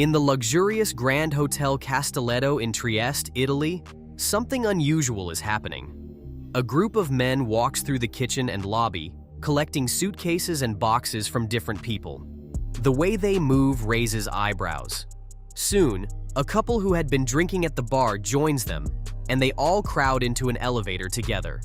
In the luxurious Grand Hotel Castelletto in Trieste, Italy, something unusual is happening. A group of men walks through the kitchen and lobby, collecting suitcases and boxes from different people. The way they move raises eyebrows. Soon, a couple who had been drinking at the bar joins them, and they all crowd into an elevator together.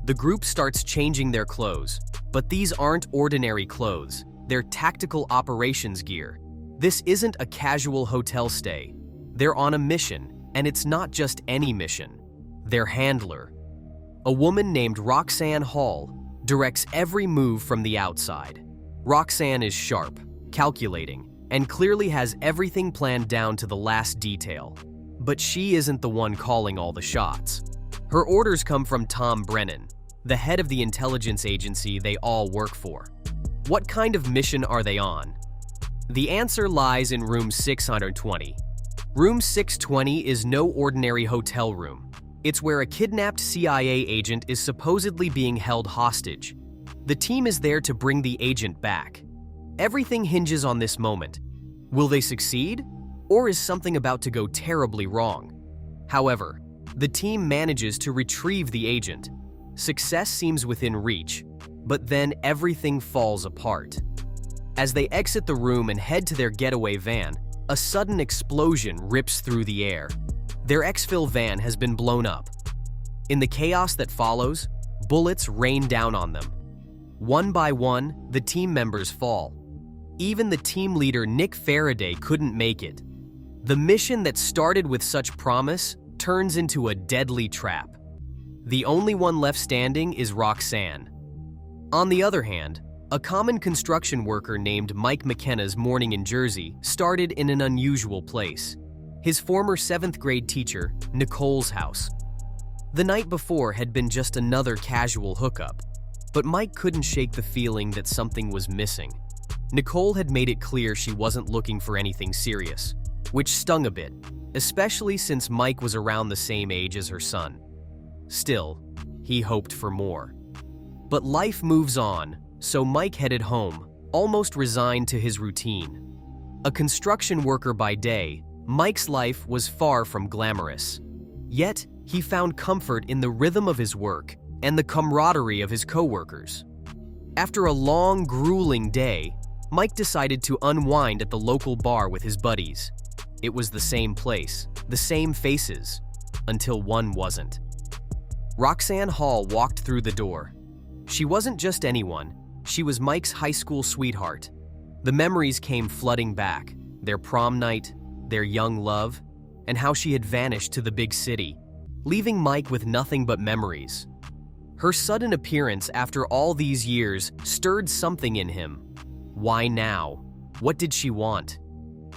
The group starts changing their clothes, but these aren't ordinary clothes, they're tactical operations gear. This isn't a casual hotel stay. They're on a mission, and it's not just any mission. Their handler, a woman named Roxanne Hall, directs every move from the outside. Roxanne is sharp, calculating, and clearly has everything planned down to the last detail. But she isn't the one calling all the shots. Her orders come from Tom Brennan, the head of the intelligence agency they all work for. What kind of mission are they on? The answer lies in room 620. Room 620 is no ordinary hotel room. It's where a kidnapped CIA agent is supposedly being held hostage. The team is there to bring the agent back. Everything hinges on this moment. Will they succeed? Or is something about to go terribly wrong? However, the team manages to retrieve the agent. Success seems within reach, but then everything falls apart. As they exit the room and head to their getaway van, a sudden explosion rips through the air. Their exfil van has been blown up. In the chaos that follows, bullets rain down on them. One by one, the team members fall. Even the team leader Nick Faraday couldn't make it. The mission that started with such promise turns into a deadly trap. The only one left standing is Roxanne. On the other hand, a common construction worker named Mike McKenna's morning in Jersey started in an unusual place. His former 7th grade teacher, Nicole's house. The night before had been just another casual hookup, but Mike couldn't shake the feeling that something was missing. Nicole had made it clear she wasn't looking for anything serious, which stung a bit, especially since Mike was around the same age as her son. Still, he hoped for more. But life moves on, so Mike headed home, almost resigned to his routine. A construction worker by day, Mike's life was far from glamorous. Yet, he found comfort in the rhythm of his work and the camaraderie of his coworkers. After a long, grueling day, Mike decided to unwind at the local bar with his buddies. It was the same place, the same faces, until one wasn't. Roxanne Hall walked through the door. She wasn't just anyone, she was Mike's high school sweetheart. The memories came flooding back, their prom night, their young love, and how she had vanished to the big city, leaving Mike with nothing but memories. Her sudden appearance after all these years stirred something in him. Why now? What did she want?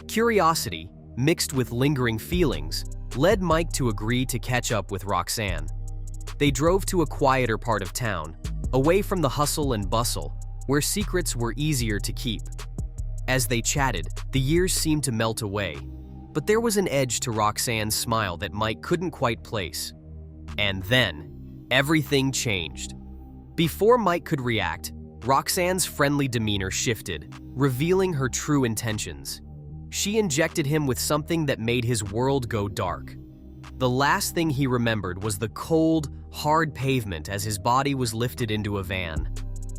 Curiosity, mixed with lingering feelings, led Mike to agree to catch up with Roxanne. They drove to a quieter part of town, away from the hustle and bustle, where secrets were easier to keep. As they chatted, the years seemed to melt away, but there was an edge to Roxanne's smile that Mike couldn't quite place. And then, everything changed. Before Mike could react, Roxanne's friendly demeanor shifted, revealing her true intentions. She injected him with something that made his world go dark. The last thing he remembered was the cold, hard pavement as his body was lifted into a van.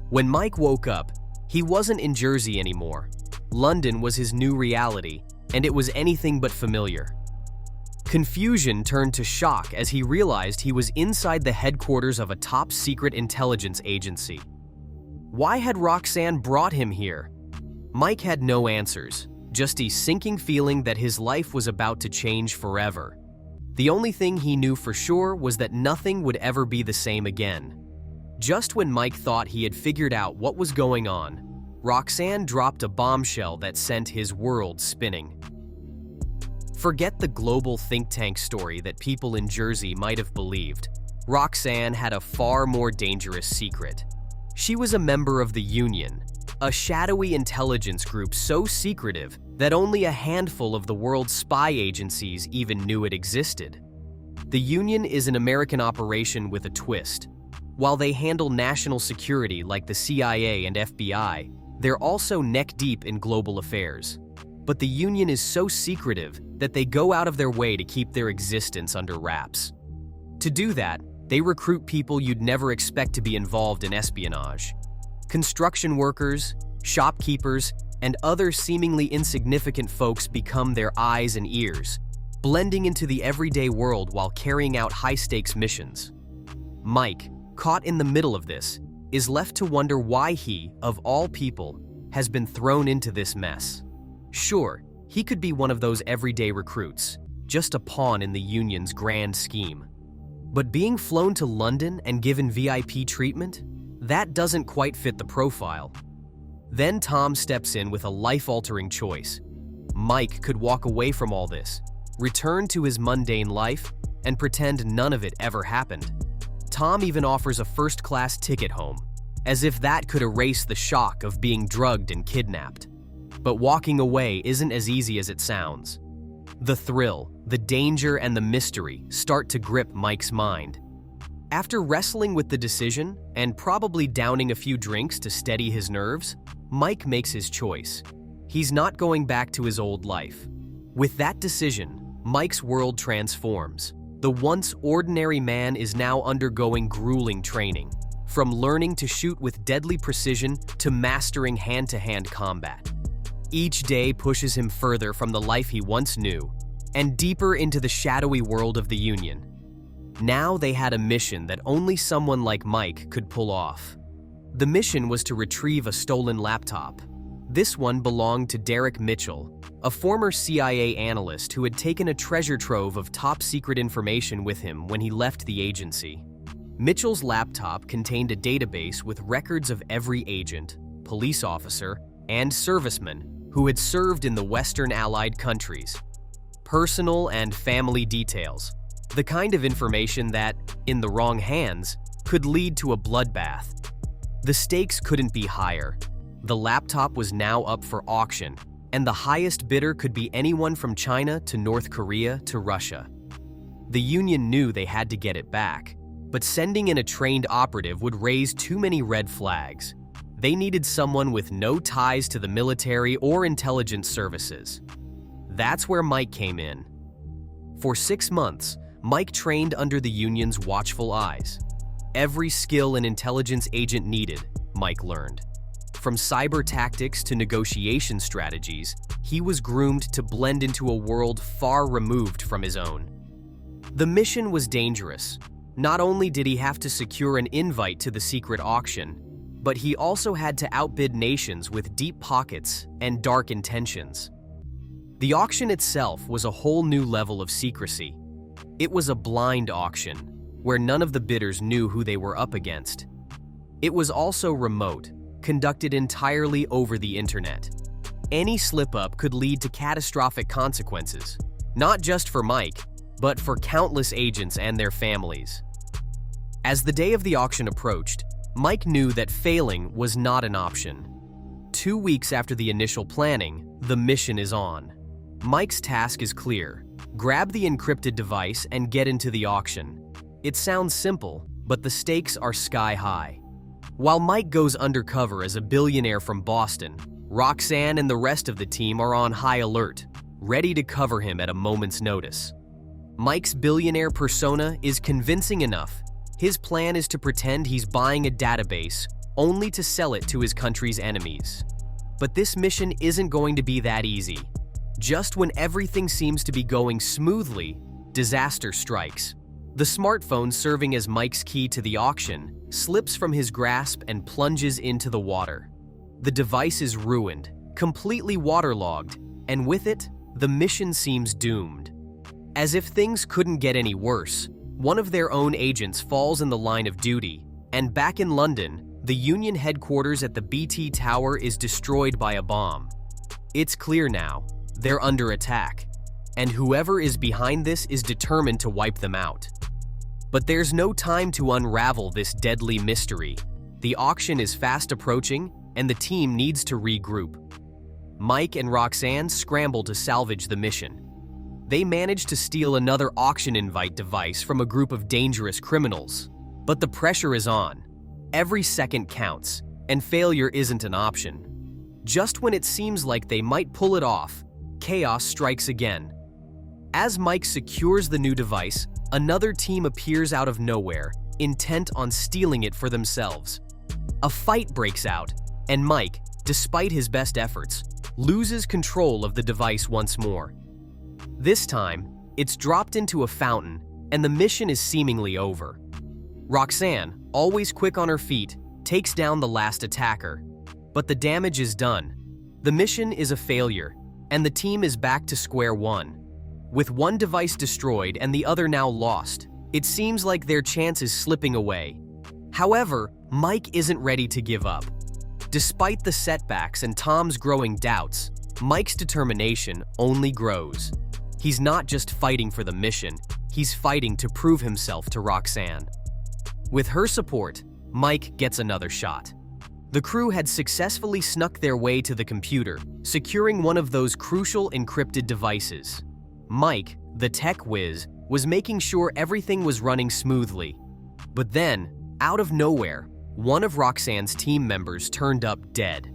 When Mike woke up, he wasn't in Jersey anymore. London was his new reality, and it was anything but familiar. Confusion turned to shock as he realized he was inside the headquarters of a top-secret intelligence agency. Why had Roxanne brought him here? Mike had no answers, just a sinking feeling that his life was about to change forever. The only thing he knew for sure was that nothing would ever be the same again. Just when Mike thought he had figured out what was going on, Roxanne dropped a bombshell that sent his world spinning. Forget the global think tank story that people in Jersey might have believed. Roxanne had a far more dangerous secret. She was a member of the Union, a shadowy intelligence group so secretive that only a handful of the world's spy agencies even knew it existed. The Union is an American operation with a twist. While they handle national security like the CIA and FBI, they're also neck-deep in global affairs. but the union is so secretive that they go out of their way to keep their existence under wraps. To do that, they recruit people you'd never expect to be involved in espionage. Construction workers, shopkeepers, and other seemingly insignificant folks become their eyes and ears, blending into the everyday world while carrying out high-stakes missions. Mike, caught in the middle of this, is left to wonder why he, of all people, has been thrown into this mess. Sure, he could be one of those everyday recruits, just a pawn in the union's grand scheme. But being flown to London and given VIP treatment? That doesn't quite fit the profile. Then Tom steps in with a life-altering choice. Mike could walk away from all this, return to his mundane life, and pretend none of it ever happened. Tom even offers a first-class ticket home, as if that could erase the shock of being drugged and kidnapped. But walking away isn't as easy as it sounds. The thrill, the danger, and the mystery start to grip Mike's mind. After wrestling with the decision and probably downing a few drinks to steady his nerves, Mike makes his choice. He's not going back to his old life. With that decision, Mike's world transforms. The once ordinary man is now undergoing grueling training, from learning to shoot with deadly precision to mastering hand-to-hand combat. Each day pushes him further from the life he once knew, and deeper into the shadowy world of the Union. Now they had a mission that only someone like Mike could pull off. The mission was to retrieve a stolen laptop. This one belonged to Derek Mitchell, a former CIA analyst who had taken a treasure trove of top-secret information with him when he left the agency. Mitchell's laptop contained a database with records of every agent, police officer, and serviceman who had served in the Western Allied countries. Personal and family details, the kind of information that, in the wrong hands, could lead to a bloodbath. The stakes couldn't be higher. The laptop was now up for auction, and the highest bidder could be anyone from China to North Korea to Russia. The Union knew they had to get it back, but sending in a trained operative would raise too many red flags. They needed someone with no ties to the military or intelligence services. That's where Mike came in. For 6 months, Mike trained under the Union's watchful eyes. Every skill an intelligence agent needed, Mike learned. From cyber tactics to negotiation strategies, he was groomed to blend into a world far removed from his own. The mission was dangerous. Not only did he have to secure an invite to the secret auction, but he also had to outbid nations with deep pockets and dark intentions. The auction itself was a whole new level of secrecy. It was a blind auction, where none of the bidders knew who they were up against. It was also remote, conducted entirely over the internet. Any slip-up could lead to catastrophic consequences, not just for Mike, but for countless agents and their families. As the day of the auction approached, Mike knew that failing was not an option. 2 weeks after the initial planning, the mission is on. Mike's task is clear: grab the encrypted device and get into the auction. It sounds simple, but the stakes are sky high. While Mike goes undercover as a billionaire from Boston, Roxanne and the rest of the team are on high alert, ready to cover him at a moment's notice. Mike's billionaire persona is convincing enough. His plan is to pretend he's buying a database, only to sell it to his country's enemies. But this mission isn't going to be that easy. Just when everything seems to be going smoothly, disaster strikes. The smartphone serving as Mike's key to the auction slips from his grasp and plunges into the water. The device is ruined, completely waterlogged, and with it, the mission seems doomed. As if things couldn't get any worse, one of their own agents falls in the line of duty, and back in London, the Union headquarters at the BT Tower is destroyed by a bomb. It's clear now, they're under attack, and whoever is behind this is determined to wipe them out. But there's no time to unravel this deadly mystery. The auction is fast approaching, and the team needs to regroup. Mike and Roxanne scramble to salvage the mission. They manage to steal another auction invite device from a group of dangerous criminals. But the pressure is on. Every second counts, and failure isn't an option. Just when it seems like they might pull it off, chaos strikes again. As Mike secures the new device, another team appears out of nowhere, intent on stealing it for themselves. A fight breaks out, and Mike, despite his best efforts, loses control of the device once more. This time, it's dropped into a fountain, and the mission is seemingly over. Roxanne, always quick on her feet, takes down the last attacker. But the damage is done. The mission is a failure, and the team is back to square one. With one device destroyed and the other now lost, it seems like their chance is slipping away. However, Mike isn't ready to give up. Despite the setbacks and Tom's growing doubts, Mike's determination only grows. He's not just fighting for the mission, he's fighting to prove himself to Roxanne. With her support, Mike gets another shot. The crew had successfully snuck their way to the computer, securing one of those crucial encrypted devices. Mike, the tech whiz, was making sure everything was running smoothly. But then, out of nowhere, one of Roxanne's team members turned up dead.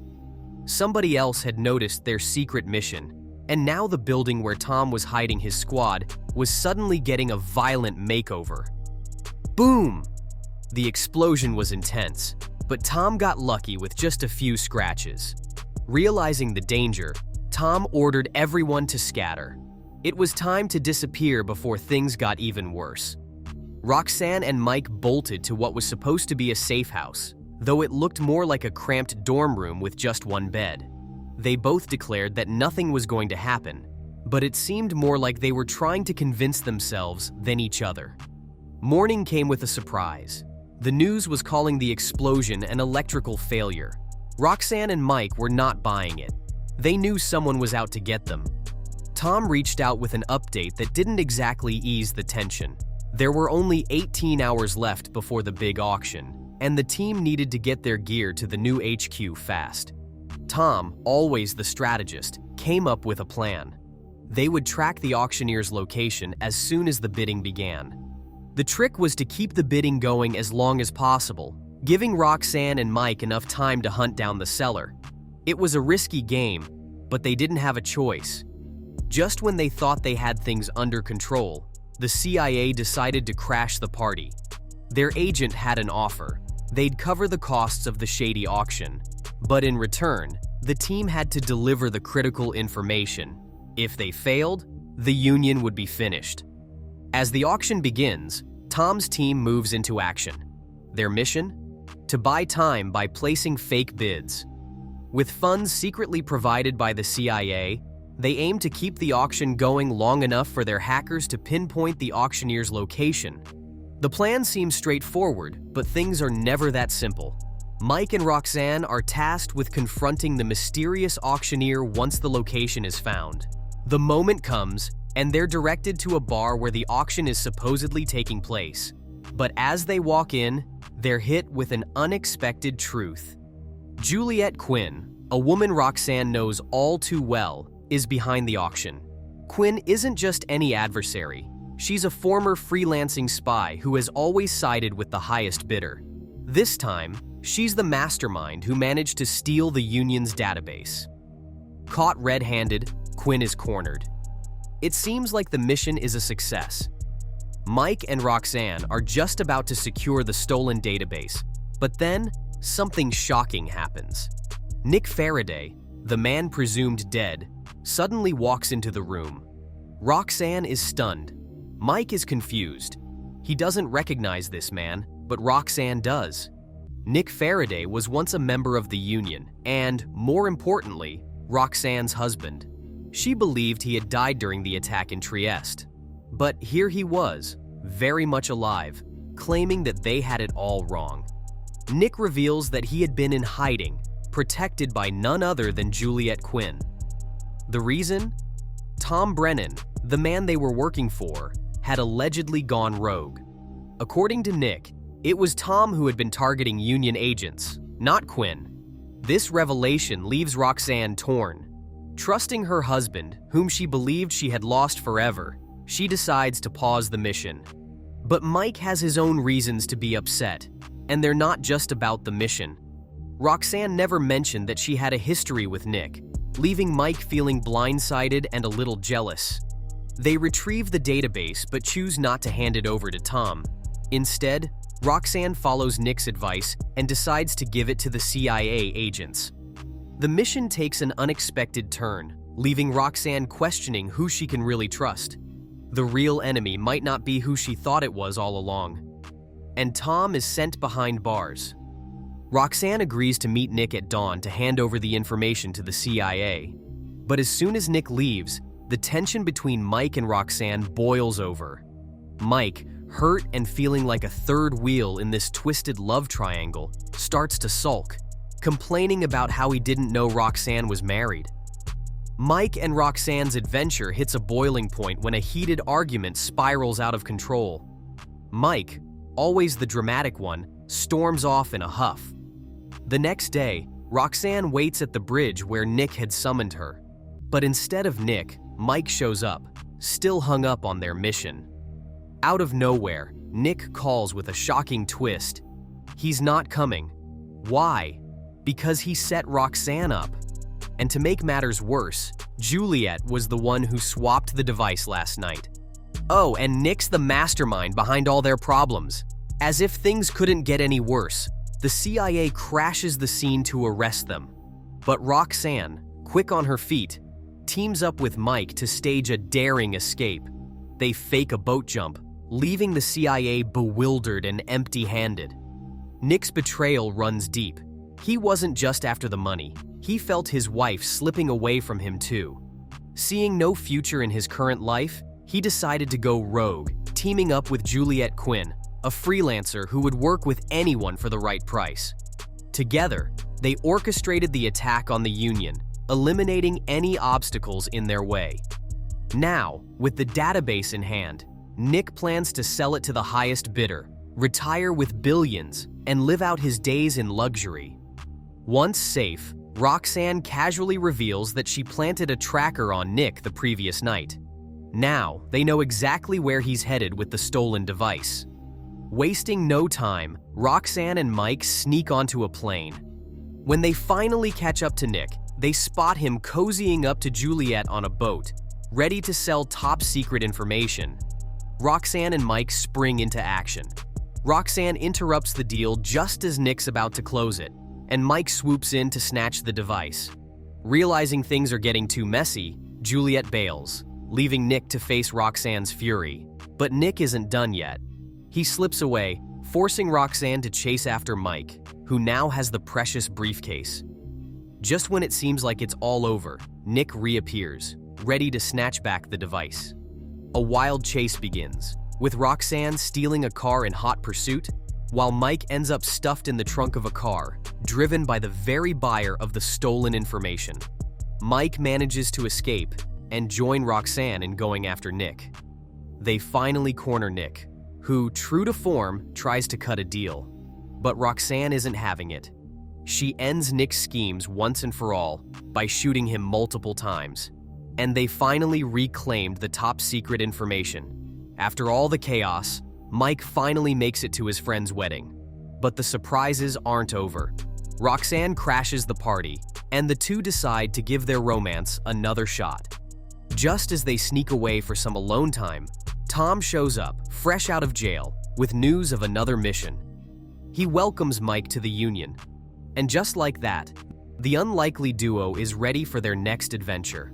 Somebody else had noticed their secret mission, and now the building where Tom was hiding his squad was suddenly getting a violent makeover. Boom! The explosion was intense, but Tom got lucky with just a few scratches. Realizing the danger, Tom ordered everyone to scatter. It was time to disappear before things got even worse. Roxanne and Mike bolted to what was supposed to be a safe house, though it looked more like a cramped dorm room with just one bed. They both declared that nothing was going to happen, but it seemed more like they were trying to convince themselves than each other. Morning came with a surprise. The news was calling the explosion an electrical failure. Roxanne and Mike were not buying it. They knew someone was out to get them. Tom reached out with an update that didn't exactly ease the tension. There were only 18 hours left before the big auction, and the team needed to get their gear to the new HQ fast. Tom, always the strategist, came up with a plan. They would track the auctioneer's location as soon as the bidding began. The trick was to keep the bidding going as long as possible, giving Roxanne and Mike enough time to hunt down the seller. It was a risky game, but they didn't have a choice. Just when they thought they had things under control, the CIA decided to crash the party. Their agent had an offer. They'd cover the costs of the shady auction, but in return, the team had to deliver the critical information. If they failed, the union would be finished. As the auction begins, Tom's team moves into action. Their mission? To buy time by placing fake bids. With funds secretly provided by the CIA, they aim to keep the auction going long enough for their hackers to pinpoint the auctioneer's location. The plan seems straightforward, but things are never that simple. Mike and Roxanne are tasked with confronting the mysterious auctioneer once the location is found. The moment comes, and they're directed to a bar where the auction is supposedly taking place. But as they walk in, they're hit with an unexpected truth. Juliette Quinn, a woman Roxanne knows all too well, is behind the auction. Quinn isn't just any adversary. She's a former freelancing spy who has always sided with the highest bidder. This time, she's the mastermind who managed to steal the union's database. Caught red-handed, Quinn is cornered. It seems like the mission is a success. Mike and Roxanne are just about to secure the stolen database, but then something shocking happens. Nick Faraday, the man presumed dead, suddenly walks into the room. Roxanne is stunned. Mike is confused. He doesn't recognize this man, but Roxanne does. Nick Faraday was once a member of the union and, more importantly, Roxanne's husband. She believed he had died during the attack in Trieste. But here he was, very much alive, claiming that they had it all wrong. Nick reveals that he had been in hiding, protected by none other than Juliette Quinn. The reason? Tom Brennan, the man they were working for, had allegedly gone rogue. According to Nick, it was Tom who had been targeting union agents, not Quinn. This revelation leaves Roxanne torn. Trusting her husband, whom she believed she had lost forever, she decides to pause the mission. But Mike has his own reasons to be upset, and they're not just about the mission. Roxanne never mentioned that she had a history with Nick, leaving Mike feeling blindsided and a little jealous. They retrieve the database but choose not to hand it over to Tom. Instead, Roxanne follows Nick's advice and decides to give it to the CIA agents. The mission takes an unexpected turn, leaving Roxanne questioning who she can really trust. The real enemy might not be who she thought it was all along. And Tom is sent behind bars. Roxanne agrees to meet Nick at dawn to hand over the information to the CIA. But as soon as Nick leaves, the tension between Mike and Roxanne boils over. Mike, hurt and feeling like a third wheel in this twisted love triangle, starts to sulk, complaining about how he didn't know Roxanne was married. Mike and Roxanne's adventure hits a boiling point when a heated argument spirals out of control. Mike, always the dramatic one, storms off in a huff. The next day, Roxanne waits at the bridge where Nick had summoned her. But instead of Nick, Mike shows up, still hung up on their mission. Out of nowhere, Nick calls with a shocking twist. He's not coming. Why? Because he set Roxanne up. And to make matters worse, Juliet was the one who swapped the device last night. Oh, and Nick's the mastermind behind all their problems. As if things couldn't get any worse, the CIA crashes the scene to arrest them. But Roxanne, quick on her feet, teams up with Mike to stage a daring escape. They fake a boat jump, leaving the CIA bewildered and empty-handed. Nick's betrayal runs deep. He wasn't just after the money. He felt his wife slipping away from him too. Seeing no future in his current life, he decided to go rogue, teaming up with Juliet Quinn, a freelancer who would work with anyone for the right price. Together, they orchestrated the attack on the Union, eliminating any obstacles in their way. Now, with the database in hand, Nick plans to sell it to the highest bidder, retire with billions, and live out his days in luxury. Once safe, Roxanne casually reveals that she planted a tracker on Nick the previous night. Now, they know exactly where he's headed with the stolen device. Wasting no time, Roxanne and Mike sneak onto a plane. When they finally catch up to Nick, they spot him cozying up to Juliet on a boat, ready to sell top-secret information. Roxanne and Mike spring into action. Roxanne interrupts the deal just as Nick's about to close it, and Mike swoops in to snatch the device. Realizing things are getting too messy, Juliet bails, leaving Nick to face Roxanne's fury. But Nick isn't done yet. He slips away, forcing Roxanne to chase after Mike, who now has the precious briefcase. Just when it seems like it's all over, Nick reappears, ready to snatch back the device. A wild chase begins, with Roxanne stealing a car in hot pursuit, while Mike ends up stuffed in the trunk of a car, driven by the very buyer of the stolen information. Mike manages to escape and join Roxanne in going after Nick. They finally corner Nick, who, true to form, tries to cut a deal. But Roxanne isn't having it. She ends Nick's schemes once and for all by shooting him multiple times. And they finally reclaimed the top-secret information. After all the chaos, Mike finally makes it to his friend's wedding. But the surprises aren't over. Roxanne crashes the party, and the two decide to give their romance another shot. Just as they sneak away for some alone time, Tom shows up, fresh out of jail, with news of another mission. He welcomes Mike to the Union. And just like that, the unlikely duo is ready for their next adventure.